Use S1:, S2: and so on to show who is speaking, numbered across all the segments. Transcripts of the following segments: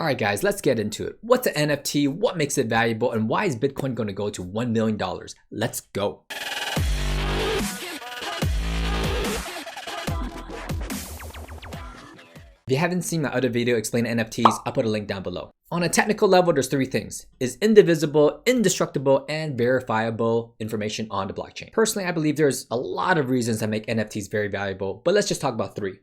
S1: All right, guys, let's get into it. What's an NFT? What makes it valuable? And why is Bitcoin going to go to $1 million? Let's go. If you haven't seen my other video explaining NFTs, I'll put a link down below. On a technical level, there's three things: is indivisible, indestructible, and verifiable information on the blockchain. Personally, I believe there's a lot of reasons that make NFTs very valuable, but let's just talk about three.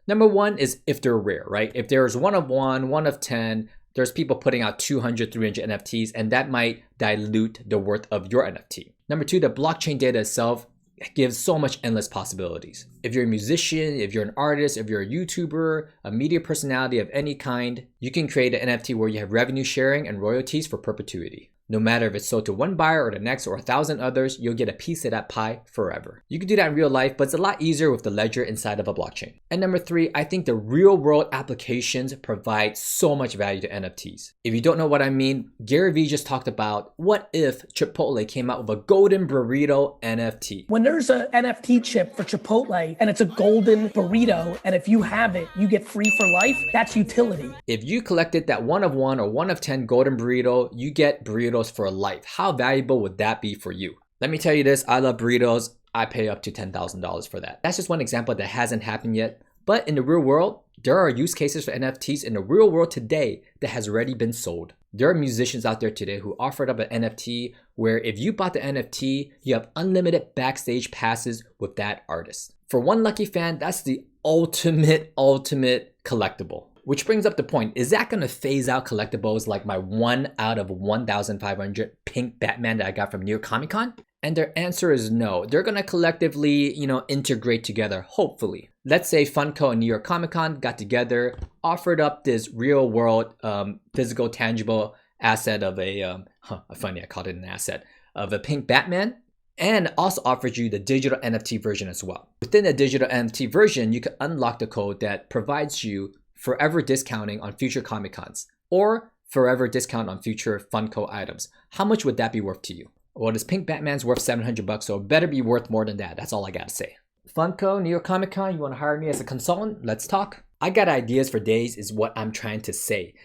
S1: Number one is if they're rare, right? If there's one of 10, there's people putting out 200, 300 NFTs, and that might dilute the worth of your NFT. Number two, the blockchain data itself gives so much endless possibilities. If you're a musician, if you're an artist, if you're a YouTuber, a media personality of any kind, you can create an NFT where you have revenue sharing and royalties for perpetuity. No matter if it's sold to one buyer or the next or 1,000 others, you'll get a piece of that pie forever. You can do that in real life, but it's a lot easier with the ledger inside of a blockchain. And number three, I think the real world applications provide so much value to NFTs. If you don't know what I mean, Gary Vee just talked about what if Chipotle came out with a golden burrito NFT.
S2: When there's an NFT chip for Chipotle and it's a golden burrito, and if you have it, you get free for life, that's utility.
S1: If you collected that one of 1 or 1 of 10 golden burrito, you get burritos for life. How valuable would that be for you? Let me tell you this, I love burritos. I pay up to $10,000 for that. That's just one example that hasn't happened yet. But in the real world, there are use cases for NFTs in the real world today that has already been sold. There are musicians out there today who offered up an NFT where if you bought the NFT, you have unlimited backstage passes with that artist. For one lucky fan, that's the ultimate collectible. Which brings up the point, is that going to phase out collectibles like my 1 out of 1,500 pink Batman that I got from New York Comic Con? And their answer is no. They're going to collectively, integrate together, hopefully. Let's say Funko and New York Comic Con got together, offered up this real world, physical, tangible asset of funny, I called it an asset, of a pink Batman, and also offered you the digital NFT version as well. Within the digital NFT version, you can unlock the code that provides you forever discounting on future Comic Cons or forever discount on future Funko items. How much would that be worth to you? Well, this pink Batman's worth $700, so it better be worth more than that. That's all I gotta say. Funko, New York Comic Con, you wanna hire me as a consultant? Let's talk. I got ideas for days is what I'm trying to say.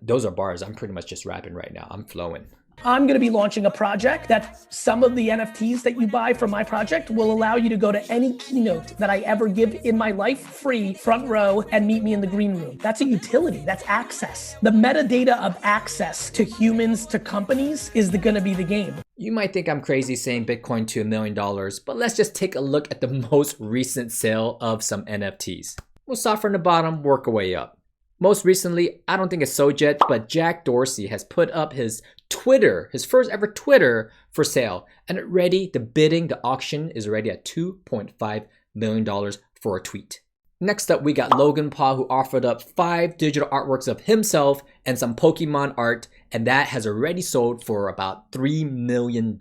S1: Those are bars. I'm pretty much just rapping right now. I'm flowing.
S2: I'm going to be launching a project that some of the NFTs that you buy from my project will allow you to go to any keynote that I ever give in my life free, front row, and meet me in the green room. That's a utility. That's access. The metadata of access to humans, to companies is going to be the game.
S1: You might think I'm crazy saying Bitcoin to $1 million, but let's just take a look at the most recent sale of some NFTs. We'll start from the bottom, work our way up. Most recently, I don't think it's sold yet, but Jack Dorsey has put up his Twitter, his first ever Twitter for sale. And the auction is already at $2.5 million for a tweet. Next up, we got Logan Paul, who offered up 5 digital artworks of himself and some Pokemon art, and that has already sold for about $3 million.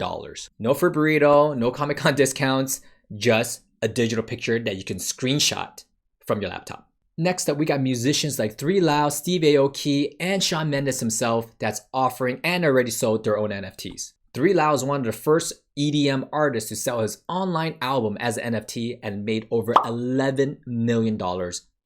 S1: No free burrito, no Comic-Con discounts, just a digital picture that you can screenshot from your laptop. Next up, we got musicians like 3Loud, Steve Aoki, and Shawn Mendes himself that's offering and already sold their own NFTs. 3Loud is one of the first EDM artists to sell his online album as an NFT and made over $11 million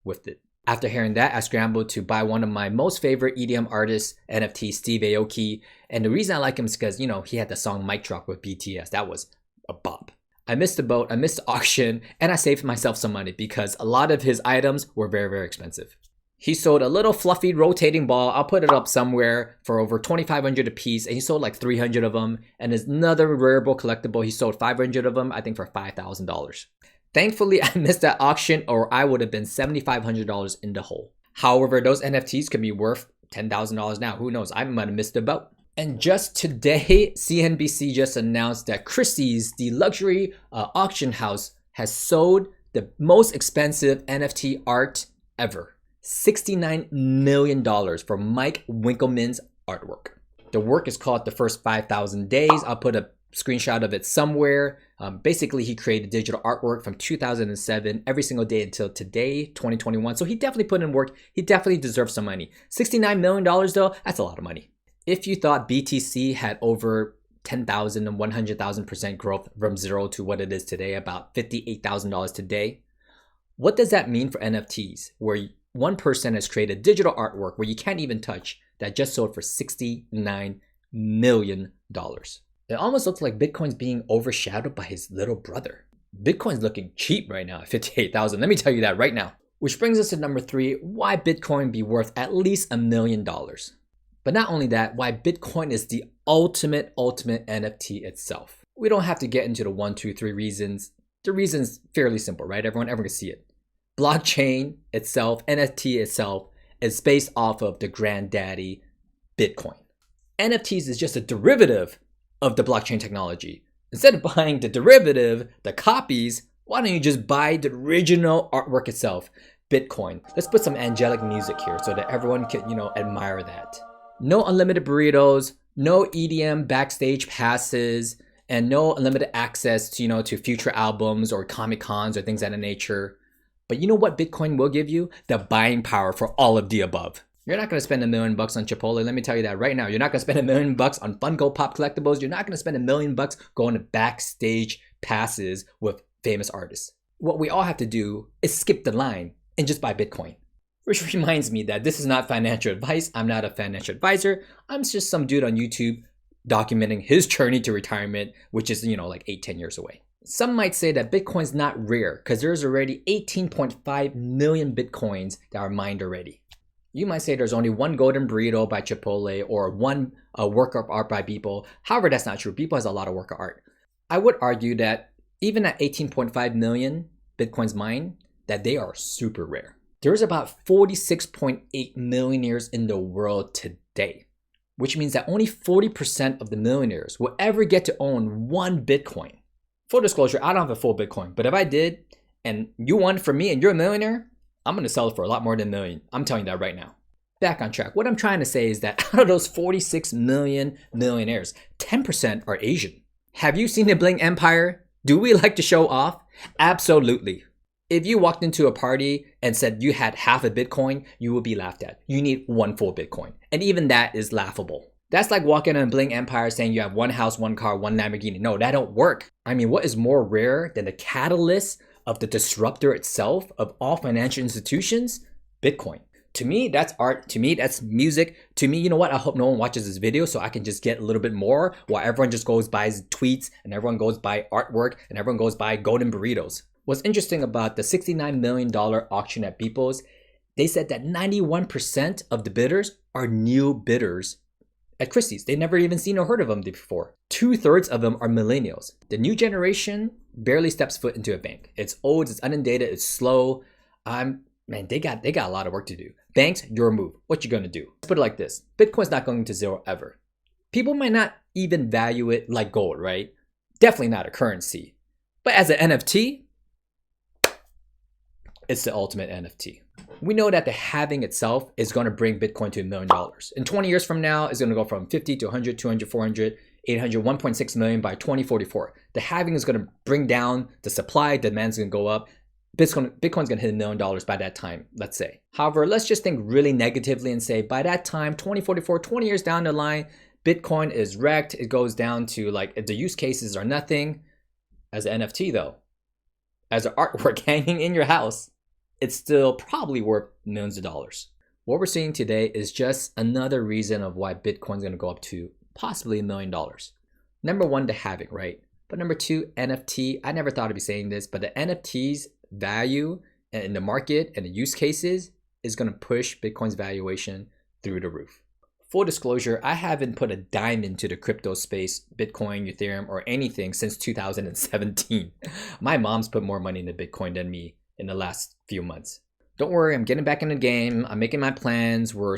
S1: with it. After hearing that, I scrambled to buy one of my most favorite EDM artists, NFT, Steve Aoki. And the reason I like him is because, he had the song Mic Drop with BTS. That was a bop. I missed the boat, I missed the auction, and I saved myself some money because a lot of his items were very, very expensive. He sold a little fluffy rotating ball. I'll put it up somewhere for over $2,500 a piece, and he sold like 300 of them. And there's another wearable collectible. He sold 500 of them, I think for $5,000. Thankfully, I missed that auction or I would have been $7,500 in the hole. However, those NFTs could be worth $10,000 now. Who knows? I might have missed the boat. And just today, CNBC just announced that Christie's, the luxury auction house, has sold the most expensive NFT art ever. $69 million for Mike Winkelmann's artwork. The work is called The First 5,000 Days. I'll put a screenshot of it somewhere. Basically, he created digital artwork from 2007 every single day until today, 2021. So he definitely put in work. He definitely deserves some money. $69 million though, that's a lot of money. If you thought BTC had over 10,000 and 100,000% growth from zero to what it is today, about $58,000 today, what does that mean for NFTs? Where one person has created digital artwork where you can't even touch that just sold for $69 million. It almost looks like Bitcoin's being overshadowed by his little brother. Bitcoin's looking cheap right now at 58,000. Let me tell you that right now. Which brings us to number 3, why Bitcoin be worth at least $1 million. But not only that, why Bitcoin is the ultimate NFT itself. We don't have to get into the 1, 2, 3 reasons. The reason's fairly simple, right? Everyone can see it. Blockchain itself, NFT itself, is based off of the granddaddy Bitcoin. NFTs is just a derivative of the blockchain technology. Instead of buying the derivative, the copies, why don't you just buy the original artwork itself, Bitcoin? Let's put some angelic music here so that everyone can, admire that. No unlimited burritos, no EDM backstage passes, and no unlimited access to, to future albums or Comic Cons or things of that nature. But you know what Bitcoin will give you? The buying power for all of the above. You're not going to spend $1 million on Chipotle. Let me tell you that right now. You're not going to spend $1 million on Funko Pop collectibles. You're not going to spend $1 million going to backstage passes with famous artists. What we all have to do is skip the line and just buy Bitcoin. Which reminds me that this is not financial advice. I'm not a financial advisor. I'm just some dude on YouTube documenting his journey to retirement, which is, like 8-10 years away. Some might say that Bitcoin's not rare because there's already 18.5 million Bitcoins that are mined already. You might say there's only one golden burrito by Chipotle or one work of art by Beeple. However, that's not true. Beeple has a lot of work of art. I would argue that even at 18.5 million Bitcoins mined, that they are super rare. There's about 46.8 millionaires in the world today, which means that only 40% of the millionaires will ever get to own one Bitcoin. Full disclosure, I don't have a full Bitcoin, but if I did, and you won from me and you're a millionaire, I'm going to sell it for a lot more than $1 million. I'm telling you that right now. Back on track. What I'm trying to say is that out of those 46 million millionaires, 10% are Asian. Have you seen the Bling Empire? Do we like to show off? Absolutely. If you walked into a party and said you had half a Bitcoin, you would be laughed at. You need one full Bitcoin. And even that is laughable. That's like walking in a Bling Empire saying you have one house, one car, one Lamborghini. No, that don't work. I mean, what is more rare than the catalyst of the disruptor itself of all financial institutions? Bitcoin. To me, that's art. To me, that's music. To me, you know what? I hope no one watches this video so I can just get a little bit more while everyone just goes buys tweets and everyone goes buy artwork and everyone goes buy golden burritos. What's interesting about the $69 million auction at Beeple's, they said that 91% of the bidders are new bidders at Christie's. They never even seen or heard of them before. 2/3 of them are millennials. The new generation barely steps foot into a bank. It's old, it's inundated, it's slow. Man, they got a lot of work to do. Banks, your move. What you gonna do? Let's put it like this. Bitcoin's not going to zero ever. People might not even value it like gold, right? Definitely not a currency. But as an NFT, it's the ultimate NFT. We know that the halving itself is going to bring Bitcoin to $1 million. In 20 years from now, it's going to go from 50 to 100, 200, 400, 800, 1.6 million by 2044. The halving is going to bring down the supply, demand's going to go up. Bitcoin's going to hit $1 million by that time, let's say. However, let's just think really negatively and say by that time, 2044, 20 years down the line, Bitcoin is wrecked. It goes down to like the use cases are nothing. As an NFT though, as an artwork hanging in your house, it's still probably worth millions of dollars. What we're seeing today is just another reason of why Bitcoin's going to go up to possibly $1 million. Number one, the halving, right? But number two, NFT. I never thought I'd be saying this, but the NFTs value in the market and the use cases is going to push Bitcoin's valuation through the roof. Full disclosure, I haven't put a dime into the crypto space, Bitcoin, Ethereum, or anything since 2017. My mom's put more money into Bitcoin than me in the last few months. Don't worry, I'm getting back in the game. I'm making my plans. We're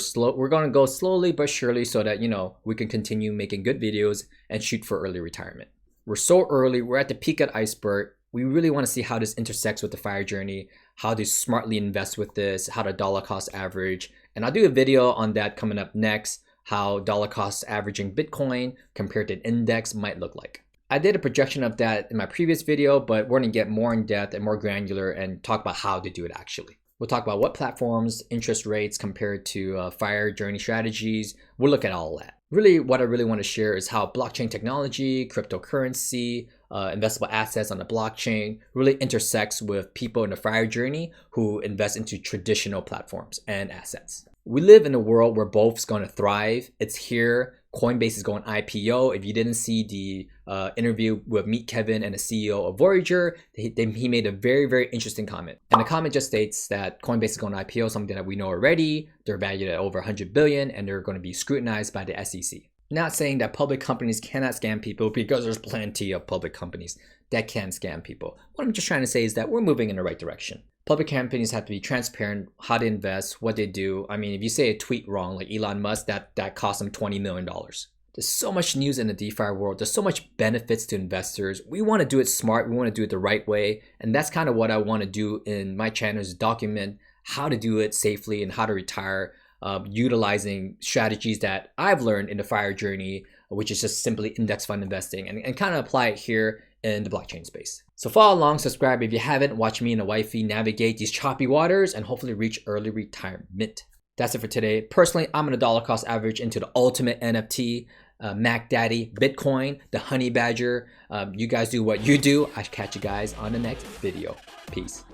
S1: going to go slowly but surely so that, we can continue making good videos and shoot for early retirement. We're so early. We're at the peak of the iceberg. We really want to see how this intersects with the FIRE journey, how to smartly invest with this, how to dollar cost average. And I'll do a video on that coming up next, how dollar cost averaging Bitcoin compared to an index might look like. I did a projection of that in my previous video, but we're going to get more in depth and more granular and talk about how to do it actually. We'll talk about what platforms, interest rates compared to f.I.r.e. journey strategies. We'll look at all that. Really, what I really want to share is how blockchain technology, cryptocurrency, investable assets on the blockchain really intersects with people in the f.I.r.e. journey who invest into traditional platforms and assets. We live in a world where both is going to thrive. It's here. Coinbase is going IPO. If you didn't see the interview with Meet Kevin and the CEO of Voyager, he made a very, very interesting comment. And the comment just states that Coinbase is going to IPO, something that we know already. They're valued at over 100 billion and they're going to be scrutinized by the SEC. Not saying that public companies cannot scam people, because there's plenty of public companies that can scam people. What I'm just trying to say is that we're moving in the right direction. Public companies have to be transparent, how they invest, what they do. I mean, if you say a tweet wrong, like Elon Musk, that cost them $20 million. There's so much news in the DeFi world. There's so much benefits to investors. We want to do it smart. We want to do it the right way. And that's kind of what I want to do in my channel, is document how to do it safely and how to retire, utilizing strategies that I've learned in the f.I.r.e. journey, which is just simply index fund investing, and kind of apply it here in the blockchain space. So follow along, subscribe if you haven't, watch me and the wifey navigate these choppy waters and hopefully reach early retirement. That's it for today. Personally, I'm gonna dollar cost average into the ultimate NFT, Mac Daddy, Bitcoin, the honey badger. You guys do what you do. I'll catch you guys on the next video. Peace.